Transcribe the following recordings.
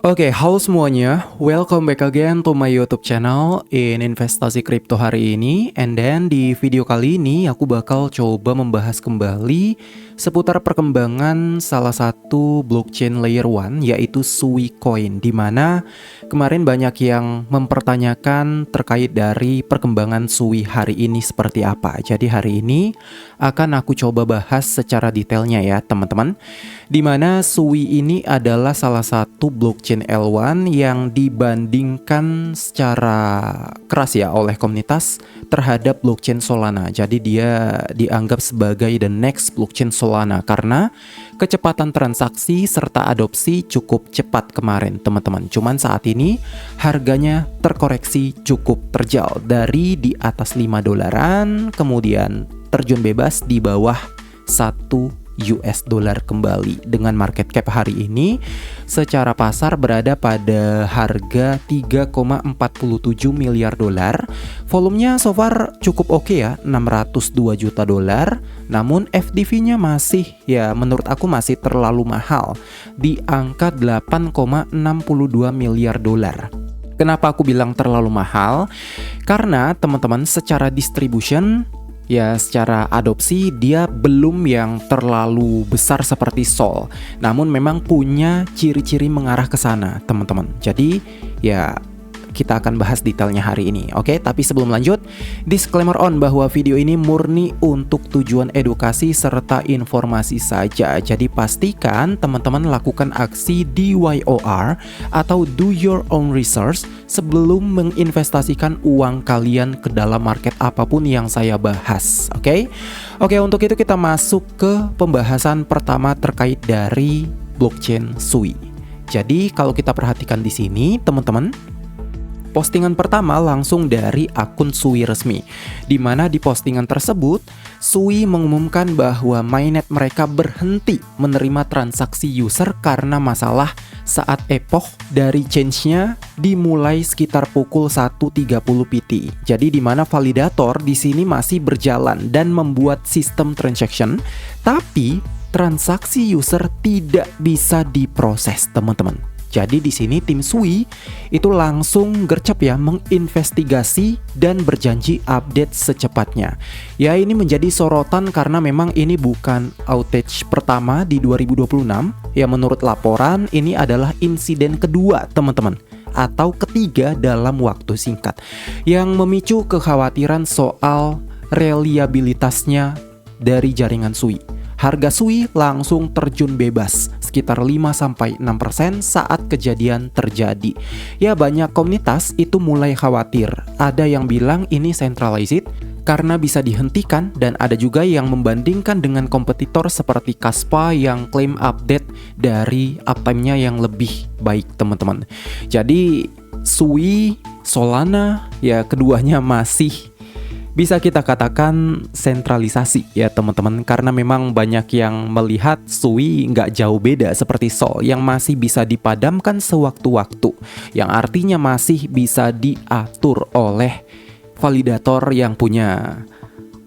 Oke, halo semuanya. Welcome back again to my YouTube channel in investasi kripto hari ini. And then di video kali ini aku bakal coba membahas kembali seputar perkembangan salah satu blockchain layer 1 yaitu Sui Coin, di mana kemarin banyak yang mempertanyakan terkait dari perkembangan Sui hari ini seperti apa. Jadi hari ini akan aku coba bahas secara detailnya ya teman-teman. Di mana Sui ini adalah salah satu blockchain L1 yang dibandingkan secara keras ya oleh komunitas terhadap blockchain Solana. Jadi dia dianggap sebagai the next blockchain Solana karena kecepatan transaksi serta adopsi cukup cepat kemarin teman-teman. Cuman saat ini harganya terkoreksi cukup terjal dari di atas 5 dolaran kemudian terjun bebas di bawah 1 US dollar kembali dengan market cap hari ini secara pasar berada pada harga 3,47 miliar dolar. Volumenya so far cukup oke ya, 602 juta dolar. Namun FDV-nya masih ya menurut aku masih terlalu mahal di angka 8,62 miliar dolar. Kenapa aku bilang terlalu mahal? Karena teman-teman secara distribution ya secara adopsi dia belum yang terlalu besar seperti Sol. Namun memang punya ciri-ciri mengarah ke sana, teman-teman. Jadi ya kita akan bahas detailnya hari ini. Oke, tapi sebelum lanjut, disclaimer on bahwa video ini murni untuk tujuan edukasi serta informasi saja. Jadi pastikan teman-teman lakukan aksi DYOR atau do your own research sebelum menginvestasikan uang kalian ke dalam market apapun yang saya bahas. Oke, untuk itu kita masuk ke pembahasan pertama terkait dari blockchain Sui. Jadi kalau kita perhatikan di sini, teman-teman, postingan pertama langsung dari akun Sui resmi, di mana di postingan tersebut Sui mengumumkan bahwa mainnet mereka berhenti menerima transaksi user karena masalah saat epoch dari change-nya dimulai sekitar pukul 1.30 PT. Jadi di mana validator di sini masih berjalan dan membuat sistem transaction, tapi transaksi user tidak bisa diproses, teman-teman. Jadi di sini tim Sui itu langsung gercep ya menginvestigasi dan berjanji update secepatnya. Ya ini menjadi sorotan karena memang ini bukan outage pertama di 2026. Ya menurut laporan ini adalah insiden kedua teman-teman, atau ketiga dalam waktu singkat, yang memicu kekhawatiran soal reliabilitasnya dari jaringan Sui. Harga Sui langsung terjun bebas sekitar 5-6% saat kejadian terjadi. Ya banyak komunitas itu mulai khawatir. Ada yang bilang ini centralized karena bisa dihentikan, dan ada juga yang membandingkan dengan kompetitor seperti Kaspa yang klaim update dari uptime-nya yang lebih baik, teman-teman. Jadi Sui, Solana ya keduanya masih bisa kita katakan sentralisasi ya teman-teman, karena memang banyak yang melihat Sui nggak jauh beda seperti Sol yang masih bisa dipadamkan sewaktu-waktu, yang artinya masih bisa diatur oleh validator yang punya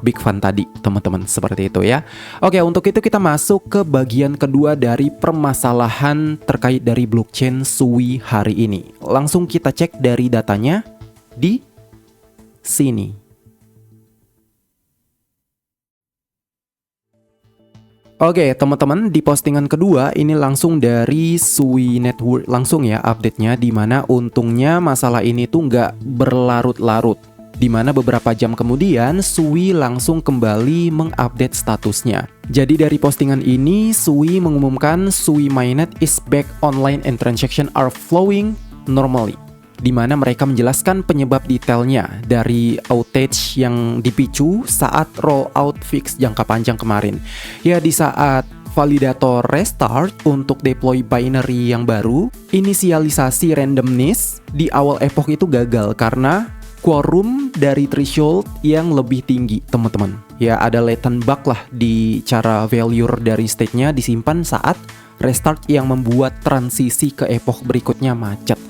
big fund tadi teman-teman, seperti itu ya. Oke, untuk itu kita masuk ke bagian kedua dari permasalahan terkait dari blockchain Sui hari ini. Langsung kita cek dari datanya di sini. Oke teman-teman, di postingan kedua ini langsung dari Sui Network langsung ya update-nya, dimana untungnya masalah ini tuh nggak berlarut-larut, dimana beberapa jam kemudian Sui langsung kembali mengupdate statusnya. Jadi dari postingan ini Sui mengumumkan Sui mainnet is back online and transaction are flowing normally, di mana mereka menjelaskan penyebab detailnya dari outage yang dipicu saat rollout fix jangka panjang kemarin. Ya di saat validator restart untuk deploy binary yang baru, inisialisasi randomness di awal epoch itu gagal karena quorum dari threshold yang lebih tinggi, teman-teman. Ya ada latent bug lah di cara value dari state-nya disimpan saat restart yang membuat transisi ke epoch berikutnya macet.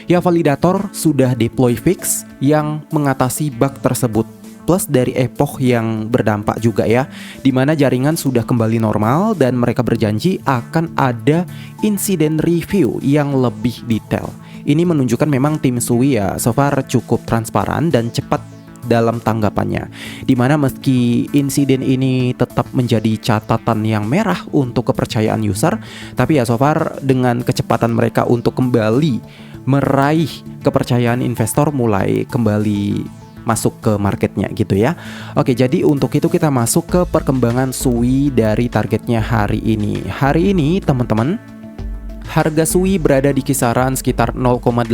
Ya validator sudah deploy fix yang mengatasi bug tersebut. plus dari Epoch yang berdampak juga ya, dimana jaringan sudah kembali normal dan mereka berjanji akan ada insiden review yang lebih detail. Ini menunjukkan memang tim Sui ya so far cukup transparan dan cepat dalam tanggapannya, dimana meski insiden ini tetap menjadi catatan yang merah untuk kepercayaan user, tapi ya so far dengan kecepatan mereka untuk kembali meraih kepercayaan investor mulai kembali masuk ke marketnya gitu ya. Oke, jadi untuk itu kita masuk ke perkembangan Sui dari targetnya hari ini. Hari ini teman-teman, harga Sui berada di kisaran sekitar 0,86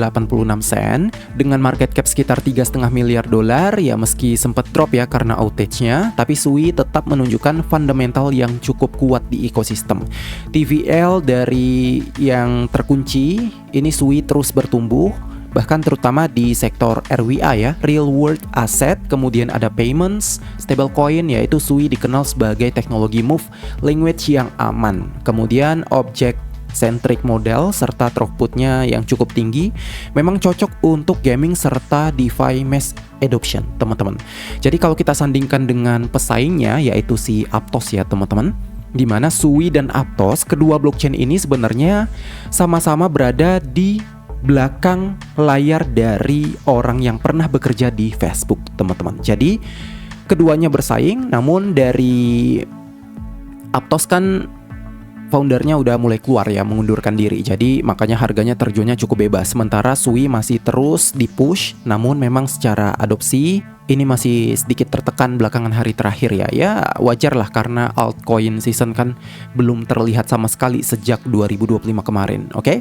sen dengan market cap sekitar 3,5 miliar dolar. Ya meski sempat drop ya karena outage-nya, tapi Sui tetap menunjukkan fundamental yang cukup kuat di ekosistem. TVL dari yang terkunci, ini Sui terus bertumbuh, bahkan terutama di sektor RWA ya, real world asset, kemudian ada payments, stablecoin, yaitu Sui dikenal sebagai teknologi move language yang aman. Kemudian objek centric model serta throughputnya yang cukup tinggi memang cocok untuk gaming serta DeFi mass adoption teman-teman. Jadi kalau kita sandingkan dengan pesaingnya yaitu si Aptos ya teman-teman, di mana Sui dan Aptos, kedua blockchain ini sebenarnya sama-sama berada di belakang layar dari orang yang pernah bekerja di Facebook teman-teman. Jadi keduanya bersaing, namun dari Aptos kan foundernya udah mulai keluar ya, mengundurkan diri. Jadi makanya harganya terjunnya cukup bebas. Sementara Sui masih terus di-push, namun memang secara adopsi ini masih sedikit tertekan belakangan hari terakhir ya. Ya wajar lah karena altcoin season kan belum terlihat sama sekali sejak 2025 kemarin. Oke,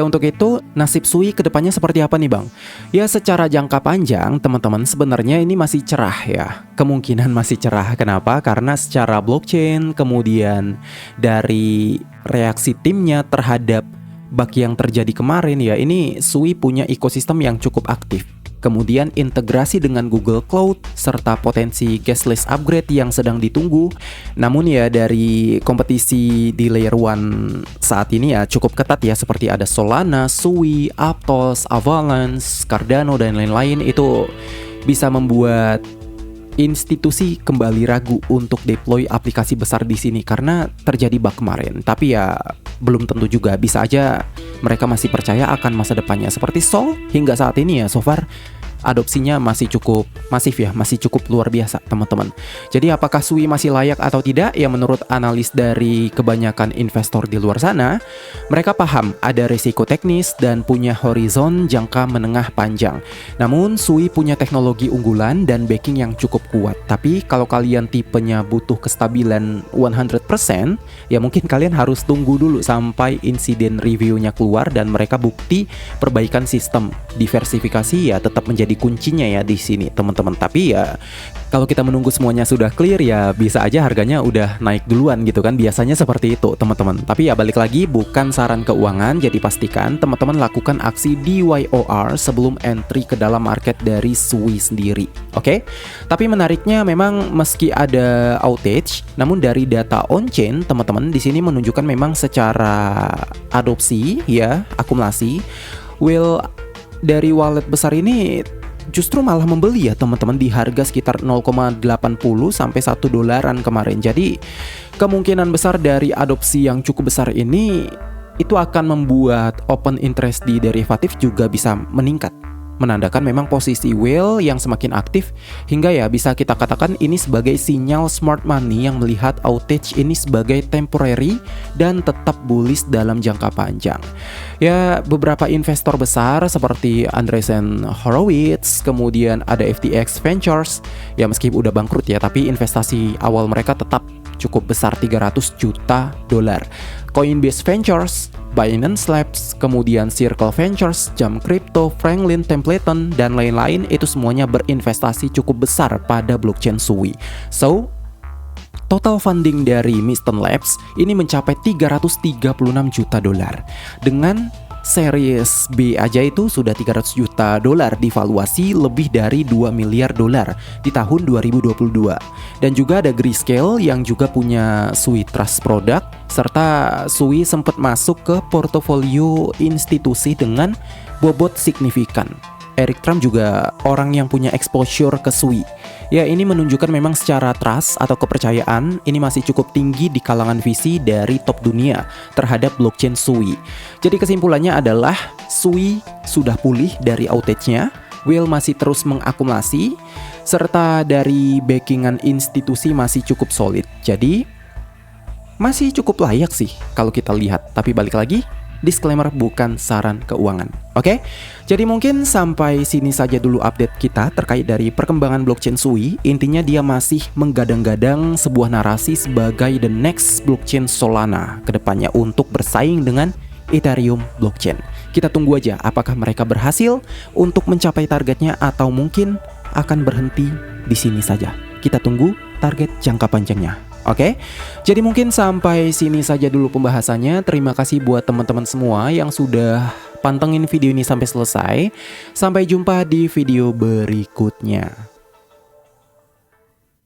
untuk itu nasib Sui kedepannya seperti apa nih Bang? Ya secara jangka panjang teman-teman sebenarnya ini masih cerah ya. Kemungkinan masih cerah. Kenapa? Karena secara blockchain, kemudian dari reaksi timnya terhadap bug yang terjadi kemarin ya, ini Sui punya ekosistem yang cukup aktif. Kemudian integrasi dengan Google Cloud serta potensi gasless upgrade yang sedang ditunggu. Namun ya dari kompetisi di layer 1 saat ini ya cukup ketat ya, seperti ada Solana, Sui, Aptos, Avalanche, Cardano dan lain-lain. Itu bisa membuat institusi kembali ragu untuk deploy aplikasi besar di sini karena terjadi bug kemarin. Tapi ya belum tentu juga, bisa aja mereka masih percaya akan masa depannya. Seperti Sol hingga saat ini ya so far adopsinya masih cukup masif ya, masih cukup luar biasa teman-teman. Jadi apakah Sui masih layak atau tidak? Ya menurut analis dari kebanyakan investor di luar sana, mereka paham ada risiko teknis dan punya horizon jangka menengah panjang. Namun Sui punya teknologi unggulan dan backing yang cukup kuat. Tapi kalau kalian tipenya butuh kestabilan 100%, ya mungkin kalian harus tunggu dulu sampai insiden reviewnya keluar dan mereka bukti perbaikan sistem. Diversifikasi ya tetap menjadi kuncinya ya di sini teman-teman. Tapi ya kalau kita menunggu semuanya sudah clear ya bisa aja harganya udah naik duluan gitu kan, biasanya seperti itu teman-teman. Tapi ya balik lagi, bukan saran keuangan, jadi pastikan teman-teman lakukan aksi DYOR sebelum entry ke dalam market dari Sui sendiri. Oke? Tapi menariknya memang meski ada outage, namun dari data on-chain teman-teman di sini menunjukkan memang secara adopsi ya, akumulasi whale dari wallet besar ini justru malah membeli ya teman-teman di harga sekitar 0,80 sampai 1 dolaran kemarin. Jadi kemungkinan besar dari adopsi yang cukup besar ini itu akan membuat open interest di derivatif juga bisa meningkat, menandakan memang posisi whale yang semakin aktif, hingga ya bisa kita katakan ini sebagai sinyal smart money yang melihat outage ini sebagai temporary dan tetap bullish dalam jangka panjang. Ya beberapa investor besar seperti Andreessen Horowitz, kemudian ada FTX Ventures, ya meski udah bangkrut ya, tapi investasi awal mereka tetap cukup besar, 300 juta dolar. Coinbase Ventures, Binance Labs, kemudian Circle Ventures, Jump Crypto, Franklin Templeton, dan lain-lain itu semuanya berinvestasi cukup besar pada blockchain Sui. So, total funding dari Mysten Labs ini mencapai 336 juta dolar. Dengan Series B aja itu sudah 300 juta dolar, divaluasi lebih dari 2 miliar dolar di tahun 2022. Dan juga ada Grayscale yang juga punya Sui Trust Product, serta Sui sempat masuk ke portofolio institusi dengan bobot signifikan. Eric Trump juga orang yang punya exposure ke Sui. Ya, ini menunjukkan memang secara trust atau kepercayaan ini masih cukup tinggi di kalangan VC dari top dunia terhadap blockchain Sui. Jadi kesimpulannya adalah Sui sudah pulih dari outage-nya, Whale masih terus mengakumulasi, serta dari backingan institusi masih cukup solid. Jadi masih cukup layak sih kalau kita lihat. Tapi balik lagi, disclaimer bukan saran keuangan. Oke? Jadi mungkin sampai sini saja dulu update kita terkait dari perkembangan blockchain Sui. Intinya dia masih menggadang-gadang sebuah narasi sebagai the next blockchain Solana kedepannya untuk bersaing dengan Ethereum blockchain. Kita tunggu aja apakah mereka berhasil untuk mencapai targetnya atau mungkin akan berhenti di sini saja. Kita tunggu target jangka panjangnya. Oke, jadi mungkin sampai sini saja dulu pembahasannya. Terima kasih buat teman-teman semua yang sudah pantengin video ini sampai selesai. Sampai jumpa di video berikutnya.